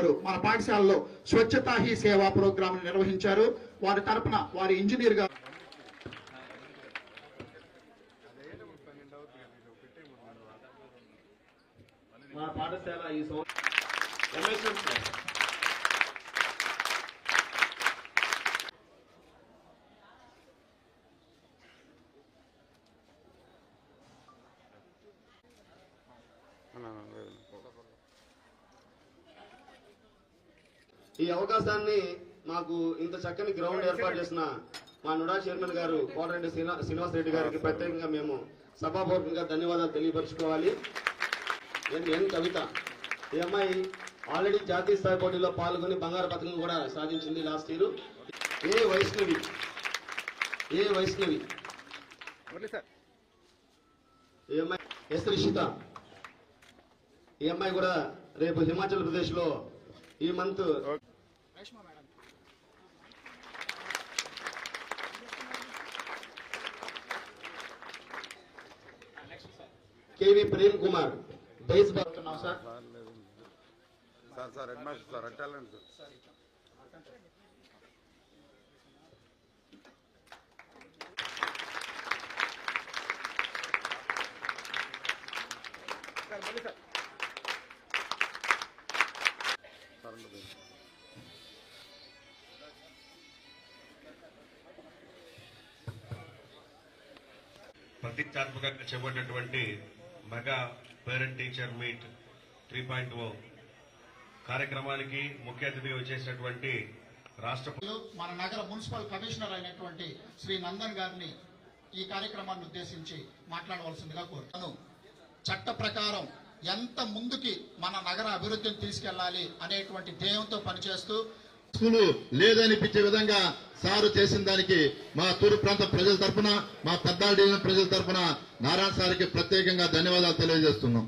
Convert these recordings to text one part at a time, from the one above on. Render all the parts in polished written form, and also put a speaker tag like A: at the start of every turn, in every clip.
A: గారు మన పాఠశాలలో స్వచ్ఛతా హీ సేవా ప్రోగ్రామ్ నిర్వహించారు. వారి తరపున వారి ఇంజనీర్ గా
B: మా పాఠశాల ఈ ఈ అవకాశాన్ని మాకు ఇంత చక్కని గ్రౌండ్ ఏర్పాటు చేసిన మా నుడా చైర్మన్ గారు కోటరెడ్డి శ్రీనివాస్ రెడ్డి గారికి ప్రత్యేకంగా మేము సభాపూర్వకంగా ధన్యవాదాలు తెలియపరచుకోవాలి. ఎన్ కవిత ఈ అమ్మాయి ఆల్రెడీ జాతీయ స్థాయి పోటీలో పాల్గొని బంగారు పథకం కూడా సాధించింది లాస్ట్ ఇయర్. ఏ వైష్ణవి ఈ అమ్మాయి ఎస్ రిషిత ఈ అమ్మాయి కూడా రేపు హిమాచల్ ప్రదేశ్ లో ఈ మంత్ కేవి ప్రేమ్ కుమార్ బేస్ బాగుతున్నాం sir.
C: Sir head master sir అట్టాలండి సార్.
D: ప్రతిష్టాత్మకంగా చేపట్టినటువంటి మెగా పేరెంట్ టీచర్ మీట్ 3.0 కార్యక్రమానికి ముఖ్య అతిథిగా వచ్చేసినటువంటి రాష్ట్ర
A: మన నగర మున్సిపల్ కమిషనర్ అయినటువంటి శ్రీ నందన్ గారిని ఈ కార్యక్రమాన్ని ఉద్దేశించి మాట్లాడవలసిందిగా కోరుతాను. చట్ట ప్రకారం ఎంత ముందుకి మన నగర అభివృద్ధిని తీసుకెళ్లాలి అనేటువంటి ధ్యేయంతో పనిచేస్తూ స్కూలు లేదనిపించే విధంగా సారు చేసిన దానికి మా తూర్పు ప్రాంత ప్రజల తరఫున, మా పెద్దాల డివిజన్ ప్రజల తరఫున నారాయణ సార్కి ప్రత్యేకంగా ధన్యవాదాలు తెలియజేస్తున్నాం.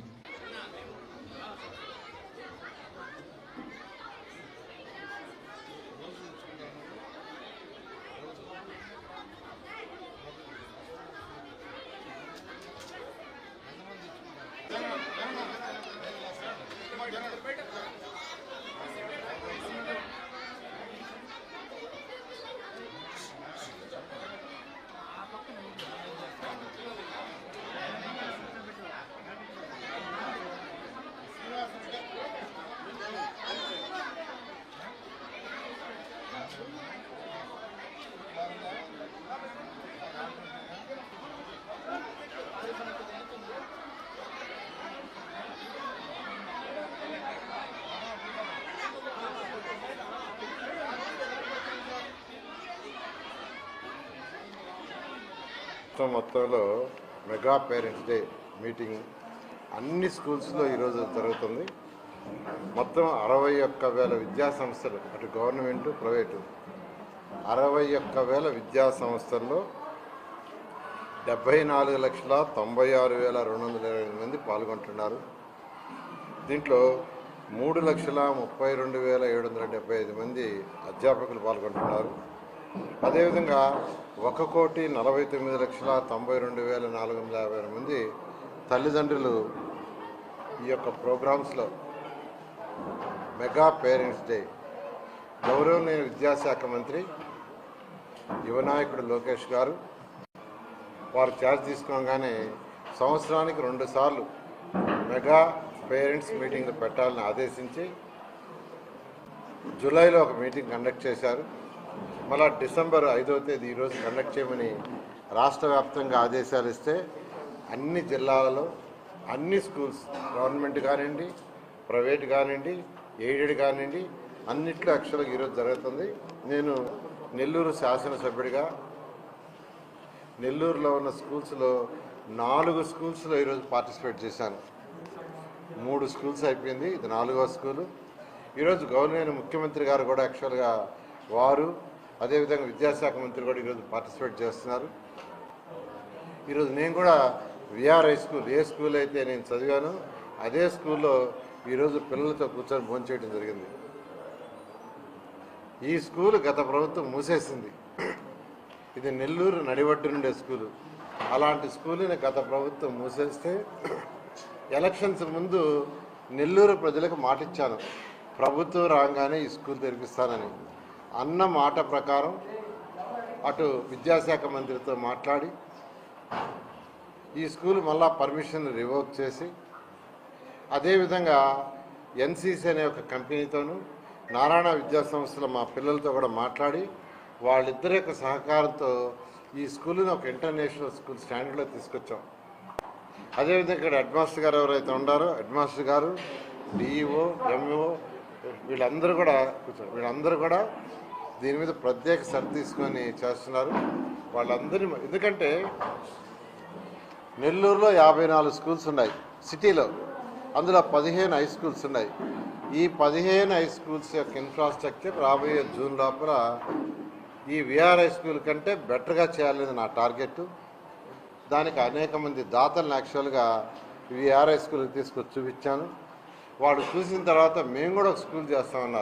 C: మొత్తంలో మెగా పేరెంట్స్ డే మీటింగ్ అన్ని స్కూల్స్లో ఈరోజు జరుగుతుంది. మొత్తం 61,000 విద్యా సంస్థలు, అటు గవర్నమెంటు ప్రైవేటు 61,000 విద్యా సంస్థల్లో 74,96,228 మంది పాల్గొంటున్నారు. దీంట్లో 3,32,775 మంది అధ్యాపకులు పాల్గొంటున్నారు. అదేవిధంగా 1,49,92,450 మంది తల్లిదండ్రులు ఈ యొక్క ప్రోగ్రామ్స్లో మెగా పేరెంట్స్ డే గౌరవనీయ విద్యాశాఖ మంత్రి యువనాయకుడు లోకేష్ గారు వారు ఛార్జ్ తీసుకోగానే సంవత్సరానికి 2 సార్లు మెగా పేరెంట్స్ మీటింగ్ పెట్టాలని ఆదేశించి జూలైలో ఒక మీటింగ్ కండక్ట్ చేశారు. మళ్ళా డిసెంబర్ 5వ తేదీ ఈరోజు కండక్ట్ చేయమని రాష్ట్ర వ్యాప్తంగా ఆదేశాలు ఇస్తే అన్ని జిల్లాలలో అన్ని స్కూల్స్, గవర్నమెంట్ కానివ్వండి, ప్రైవేట్ కానివ్వండి, ఎయిడెడ్ కానివ్వండి, అన్నిట్లో యాక్చువల్గా ఈరోజు జరుగుతుంది. నేను నెల్లూరు శాసనసభ్యుడిగా నెల్లూరులో ఉన్న స్కూల్స్లో 4 స్కూల్స్లో ఈరోజు పార్టిసిపేట్ చేశాను. 3 స్కూల్స్ అయిపోయింది, ఇది 4వ స్కూలు. ఈరోజు గవర్నర్ ముఖ్యమంత్రి గారు కూడా యాక్చువల్గా వారు అదేవిధంగా విద్యాశాఖ మంత్రి కూడా ఈరోజు పార్టిసిపేట్ చేస్తున్నారు. ఈరోజు నేను కూడా విఆర్ హై స్కూల్, ఏ స్కూల్ అయితే నేను చదివానో అదే స్కూల్లో ఈరోజు పిల్లలతో కూర్చొని భోంచేయడం జరిగింది. ఈ స్కూల్ గత ప్రభుత్వం మూసేసింది. ఇది నెల్లూరు నడివడ్డు నుండే స్కూలు. అలాంటి స్కూల్ని గత ప్రభుత్వం మూసేస్తే ఎలక్షన్స్ ముందు నెల్లూరు ప్రజలకు మాటిచ్చాను, ప్రభుత్వం రాగానే ఈ స్కూల్ తెరిపిస్తానని అన్న మాట ప్రకారం అటు విద్యాశాఖ మంత్రితో మాట్లాడి ఈ స్కూల్ మళ్ళా పర్మిషన్ రివోక్ చేసి అదేవిధంగా ఎన్సీసీ అనే ఒక కంపెనీతోనూ నారాయణ విద్యా సంస్థల మా పిల్లలతో కూడా మాట్లాడి వాళ్ళిద్దరి యొక్క సహకారంతో ఈ స్కూల్ని ఒక ఇంటర్నేషనల్ స్కూల్ స్టాండర్డ్లో తీసుకొచ్చాం. అదేవిధంగా ఇక్కడ హెడ్ మాస్టర్ గారు ఎవరైతే ఉన్నారో హెడ్ మాస్టర్ గారు, డిఈఓ, ఎంఈఓ వీళ్ళందరూ కూడా దీని మీద ప్రత్యేక శ్రద్ధ తీసుకొని చేస్తున్నారు. వాళ్ళందరినీ ఎందుకంటే నెల్లూరులో 54 స్కూల్స్ ఉన్నాయి సిటీలో, అందులో 15 హై స్కూల్స్ ఉన్నాయి. ఈ 15 హై స్కూల్స్ యొక్క ఇన్ఫ్రాస్ట్రక్చర్ రాబోయే జూన్ లోపల ఈ విఆర్ హై స్కూల్ కంటే బెటర్గా చేయాలనేది నా టార్గెట్. దానికి అనేక మంది దాతలను యాక్చువల్గా విఆర్ హై స్కూల్కి తీసుకొచ్చి చూపించాను. వాడు చూసిన తర్వాత మేము కూడా ఒక స్కూల్ చేస్తామన్నారు.